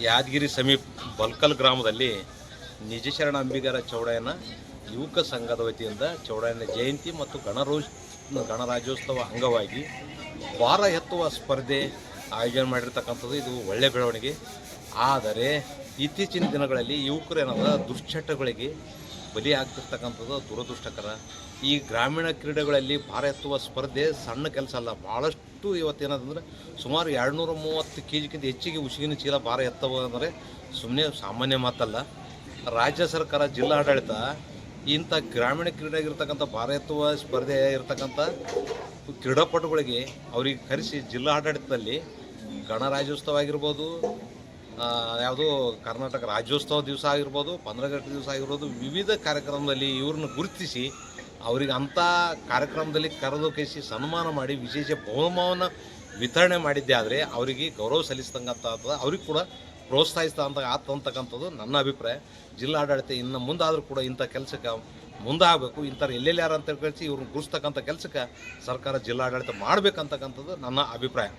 ಯಾದಗಿರಿ ಸಮೀಪ ಬಲ್ಕಲ್ ಗ್ರಾಮದಲ್ಲಿ ನಿಜಶರಣ ಅಂಬಿಗರ ಚೌಡಯ್ಯನ ಯುವಕ ಸಂಘದ ವತಿಯಿಂದ ಚೌಡಯ್ಯನ ಜಯಂತಿ ಮತ್ತು ಗಣರಾಜ್ಯೋತ್ಸವ ಅಂಗವಾಗಿ ಭಾರ ಎತ್ತುವ ಸ್ಪರ್ಧೆ ಆಯೋಜನೆ ಮಾಡಿರ್ತಕ್ಕಂಥದ್ದು. ಇದು ಒಳ್ಳೆಯ ಬೆಳವಣಿಗೆ. ಆದರೆ ಇತ್ತೀಚಿನ ದಿನಗಳಲ್ಲಿ ಯುವಕರೇನಾದ ದುಶ್ಚಟಗಳಿಗೆ ಬಲಿಯಾಗ್ತಿರ್ತಕ್ಕಂಥದ್ದು ದುರದೃಷ್ಟಕರ. ಈ ಗ್ರಾಮೀಣ ಕ್ರೀಡೆಗಳಲ್ಲಿ ಭಾರ ಎತ್ತುವ ಸ್ಪರ್ಧೆ ಸಣ್ಣ ಕೆಲಸ ಅಲ್ಲ. ಭಾಳಷ್ಟು ಇವತ್ತೇನಂದ್ರೆ ಸುಮಾರು 230 kgಕ್ಕಿಂತ ಹೆಚ್ಚಿಗೆ ಉಸುಗಿನ ಚೀಲ ಭಾರ ಎತ್ತವ ಅಂದರೆ ಸುಮ್ಮನೆ ಸಾಮಾನ್ಯ ಮಾತಲ್ಲ. ರಾಜ್ಯ ಸರ್ಕಾರ, ಜಿಲ್ಲಾಡಳಿತ ಇಂಥ ಗ್ರಾಮೀಣ ಕ್ರೀಡೆಯಾಗಿರ್ತಕ್ಕಂಥ ಭಾರ ಎತ್ತುವ ಸ್ಪರ್ಧೆ ಇರತಕ್ಕಂಥ ಕ್ರೀಡಾಪಟುಗಳಿಗೆ ಅವ್ರಿಗೆ ಕರೆಸಿ ಜಿಲ್ಲಾಡಳಿತದಲ್ಲಿ ಗಣರಾಜ್ಯೋತ್ಸವ ಆಗಿರ್ಬೋದು, ಯಾವುದು ಕರ್ನಾಟಕ ರಾಜ್ಯೋತ್ಸವ ದಿವಸ ಆಗಿರ್ಬೋದು, 15 ಆಗಸ್ಟ್ ದಿವಸ ಆಗಿರ್ಬೋದು, ವಿವಿಧ ಕಾರ್ಯಕ್ರಮದಲ್ಲಿ ಇವ್ರನ್ನ ಗುರುತಿಸಿ ಅವ್ರಿಗೆ ಅಂಥ ಕಾರ್ಯಕ್ರಮದಲ್ಲಿ ಕರೆದು ಕೈಸಿ ಸನ್ಮಾನ ಮಾಡಿ ವಿಶೇಷ ಬಹುಮಾನವನ್ನು ವಿತರಣೆ ಮಾಡಿದ್ದೆ ಆದರೆ ಅವರಿಗೆ ಗೌರವ ಸಲ್ಲಿಸಿದಂಗಂತ ಅವ್ರಿಗೆ ಕೂಡ ಪ್ರೋತ್ಸಾಹಿಸ್ತಕ್ಕಂಥದ್ದು ನನ್ನ ಅಭಿಪ್ರಾಯ. ಜಿಲ್ಲಾಡಳಿತ ಇನ್ನು ಮುಂದಾದರೂ ಕೂಡ ಇಂಥ ಕೆಲಸಕ್ಕೆ ಮುಂದಾಗಬೇಕು. ಇಂಥವ್ರು ಎಲ್ಲೆಲ್ಲಿ ಯಾರು ಅಂತ ಕಳಿಸಿ ಇವ್ರನ್ನ ಗುರುಸ್ತಕ್ಕಂಥ ಕೆಲಸಕ್ಕೆ ಸರ್ಕಾರ, ಜಿಲ್ಲಾಡಳಿತ ಮಾಡಬೇಕಂತಕ್ಕಂಥದ್ದು ನನ್ನ ಅಭಿಪ್ರಾಯ.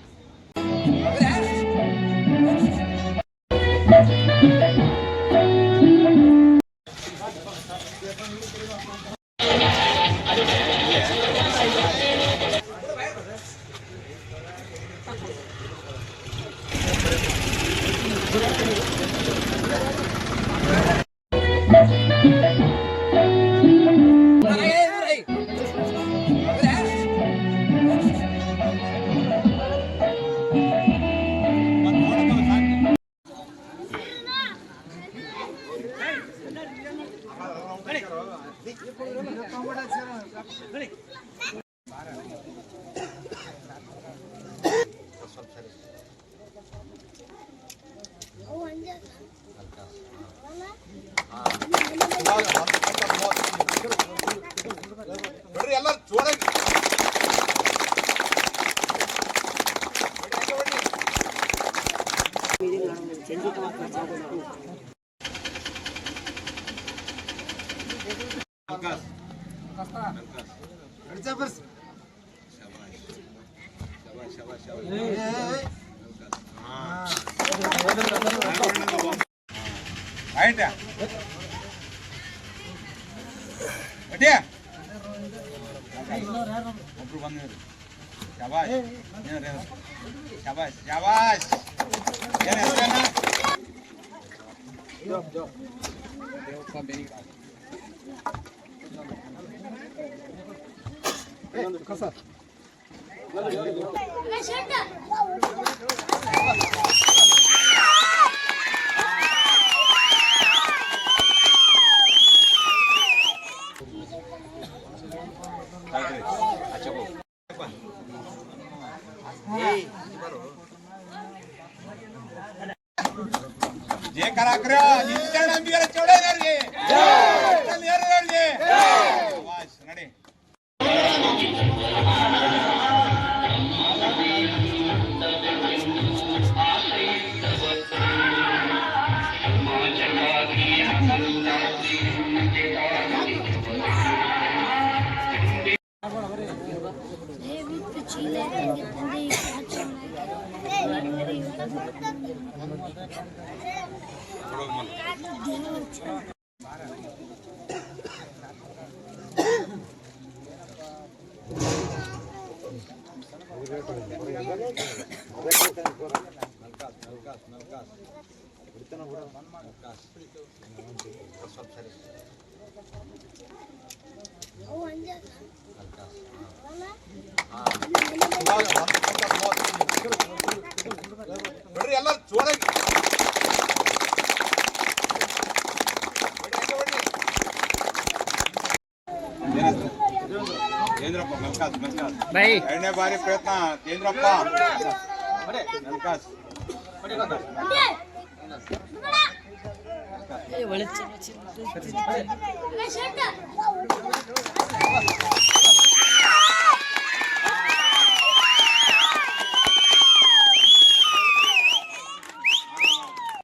जय कराकर निजशरण अंबिगर चौडಯ್ಯನವರಿಗೆ ಜೈ ವಾಸ್ ನಡಿ ಬಿಡ್ರಿ ಎಲ್ಲ ಜೋರಾಗಿ ತೇಂದ್ರಪ್ಪ ಮಲ್ಕಾಸ್ ಎರಡನೇ ಬಾರಿ ಪ್ರಯತ್ನ ತೇಂದ್ರಪ್ಪ ಮಲ್ಕಾಸ್ ಒಳ್ಳೆ